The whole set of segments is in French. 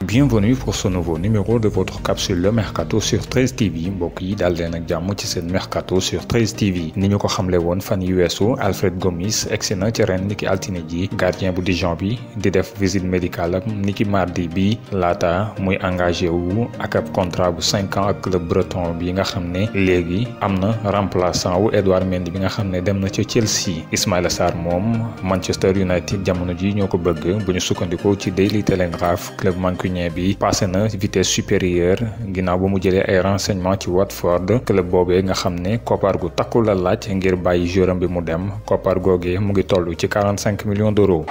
Bienvenue pour ce nouveau numéro de votre capsule Le Mercato sur 13 TV mbokk yi daal leen ak jàmm ci seen Mercato sur 13 TV ni ñu ko xamle woon fan yu weesu Alfred Gomis egsi na ci ren niki altine ji gardien bu Dijon bi di def visite médicale am niki mardi bi laata muy engagé wu ak ab contrat bu 5 ans ak club breton bi nga xam ne léegi am na remplaçant wu Edouard Mendy bi nga xam ne dem na ca Chelsea. Ismaïla Sarr moom Manchester United jamono ji ñoo ko bëgg bu ñu sukkandikoo ci Daily Telegraph club mancunien bi passé na vitesse supérieure ginnaaw ba mu jëlee ay renseignements ci Watford club boobee nga xam ne koppar gu takku la laaj ngir bàyyi joueuram bi mu dem koppar googee mu ngi toll ci 45 millions d'euros.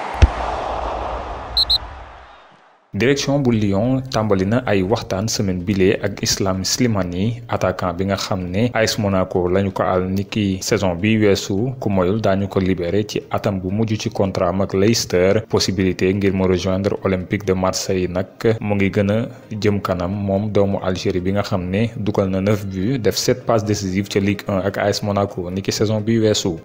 Direction bu Lyon tàmbali na ay waxtaan semaine bile ak Islam Slimani attaquant bi nga xam ne AS Monaco lañu ko al niki saison bi weesu ku moyul daañu ko libéré ci atam bu mujj ci contrat am ak Leicester possibilité ngir mu rejoindre Olympique de Marseille nag mu ngi gën a jëm kanam moom doomu Algérie bi nga xam ne dugal na 9 buts def 7 passes décisives ca Ligue 1 ak AS Monaco niki saison bi weesu.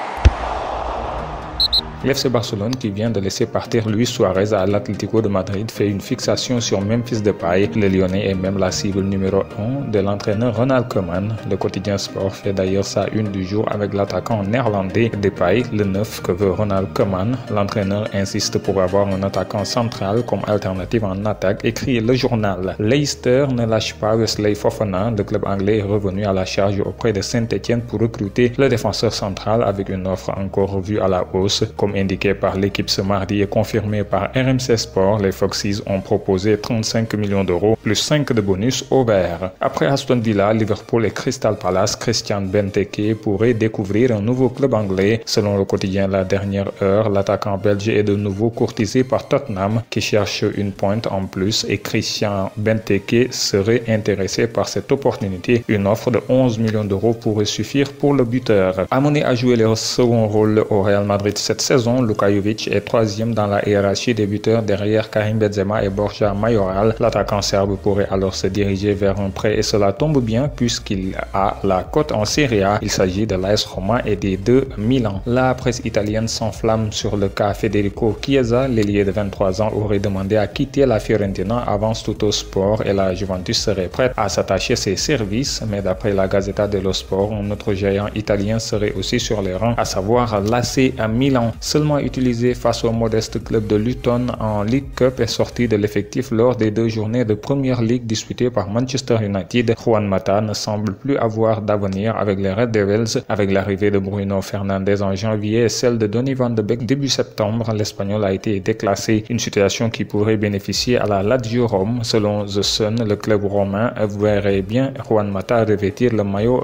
L'FC Barcelone, qui vient de laisser partir Luis Suarez à l'Atlético de Madrid, fait une fixation sur Memphis Depay. Le Lyonnais est même la cible numéro 1 de l'entraîneur Ronald Koeman. Le quotidien Sport fait d'ailleurs sa une du jour avec l'attaquant néerlandais Depay, le 9 que veut Ronald Koeman. L'entraîneur insiste pour avoir un attaquant central comme alternative en attaque, écrit le journal. Leicester ne lâche pas Wesley Fofana. Le club anglais est revenu à la charge auprès de Saint-Etienne pour recruter le défenseur central avec une offre encore revue à la hausse. Comme indiqué par l'équipe ce mardi et confirmé par RMC Sport, les Foxes ont proposé 35 millions d'euros plus 5 de bonus au vert. Après Aston Villa, Liverpool et Crystal Palace, Christian Benteke pourrait découvrir un nouveau club anglais. Selon le quotidien La Dernière Heure, l'attaquant belge est de nouveau courtisé par Tottenham qui cherche une pointe en plus et Christian Benteke serait intéressé par cette opportunité. Une offre de 11 millions d'euros pourrait suffire pour le buteur. Amené à jouer le second rôle au Real Madrid cette saison, Luka Jovic est troisième dans la hiérarchie des buteurs derrière Karim Benzema et Borja Mayoral. L'attaquant serbe pourrait alors se diriger vers un prêt et cela tombe bien puisqu'il a la cote en Serie A. Il s'agit de l'AS Roma et des deux Milan. La presse italienne s'enflamme sur le cas Federico Chiesa. L'ailier de 23 ans aurait demandé à quitter la Fiorentina avant Tuttosport et la Juventus serait prête à s'attacher ses services. Mais d'après la Gazzetta dello Sport, un autre géant italien serait aussi sur les rangs, à savoir l'AC Milan. Seulement utilisé face au modeste club de Luton en League Cup est sorti de l'effectif lors des 2 journées de Premier League disputées par Manchester United. Juan Mata ne semble plus avoir d'avenir avec les Red Devils. Avec l'arrivée de Bruno Fernandes en janvier et celle de Donny van de Beek début septembre, l'Espagnol a été déclassé. Une situation qui pourrait bénéficier à la Lazio Rome. Selon The Sun, le club romain verrait bien Juan Mata revêtir le maillot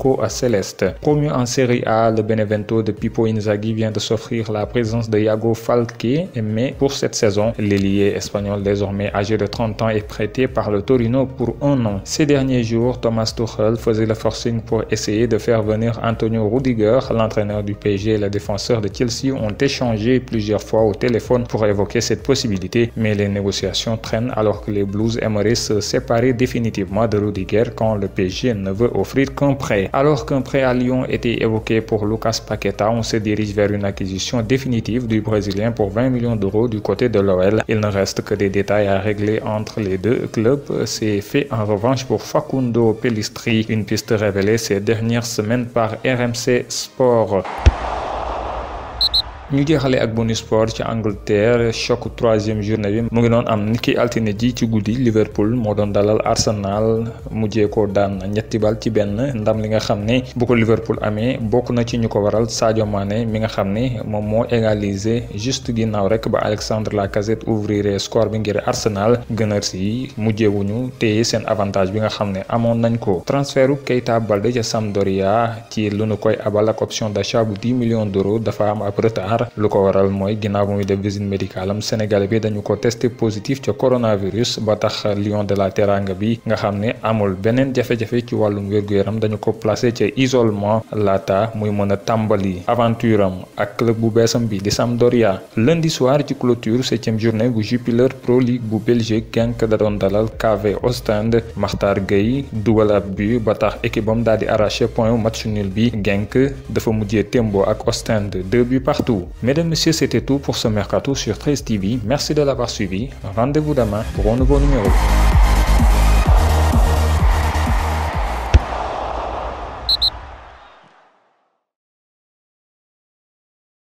bianco-céleste. Promu en Serie A, le Benevento de Pippo Inzaghi vient de s'offrir la présence de Iago Falque, mais pour cette saison, l'ailier espagnol désormais âgé de 30 ans est prêté par le Torino pour 1 an. Ces derniers jours, Thomas Tuchel faisait le forcing pour essayer de faire venir Antonio Rudiger. L'entraîneur du PSG et le défenseur de Chelsea ont échangé plusieurs fois au téléphone pour évoquer cette possibilité, mais les négociations traînent alors que les Blues aimeraient se séparer définitivement de Rudiger quand le PSG ne veut offrir qu'un prêt. Alors qu'un prêt à Lyon était évoqué pour Lucas Paqueta, on se dirige vers une acquisition définitive du Brésilien pour 20 millions d'euros du côté de l'OL. Il ne reste que des détails à régler entre les deux clubs. C'est fait en revanche pour Facundo Pellistri, une piste révélée ces dernières semaines par RMC Sport. ñu jeexale ak bonus sport ci Angleterre choc 3e journée bi mu ngi doon am niki altine ji ci guddi. Liverpool moo doon dalal Arsenal mujjee ko daan 3-1 ndam li nga xam ne bu ko Liverpool amee bokk na ci ñu ko waral Sadio Mané mi nga xam ne moom moo égalisé juste ginnaaw rek ba Alexandre Lacazette ouvrir score bi ngir Arsenal. Gunners yi mujjeewuñu téye seen avantage bi nga xam ne amoon nañ ko. transferu Keita Baldé ca Sampdoria ci lu nu koy abal ak option d'achat bu 10 millions d'euros dafa am ab retard. lu ko waral mooy ginnaaw bu muy def visite médicale am Sénégalais bi dañu ko testé positif ca coronavirus ba tax Lion de la Teranga bi nga xam ne amul beneen jafe-jafe ci wàllum wér-gu-yaram dañu ko placé ca isolement laata muy mën a tàmbali aventure am ak club bu beesam bi di Sampdoria. Lundi soir ci clôture 7e journée bu Jupiler Pro League bu Belgique, Genk da doon dalal KV Ostende. Makhtar Gueye dugal ab but ba tax équipe am daal di arraché point match nul bi. Genk dafa mujjee tembo ak Ostende 2 buts partout. Mesdames, messieurs, c'était tout pour ce Mercato sur 13 TV. Merci de l'avoir suivi. Rendez-vous demain pour un nouveau numéro.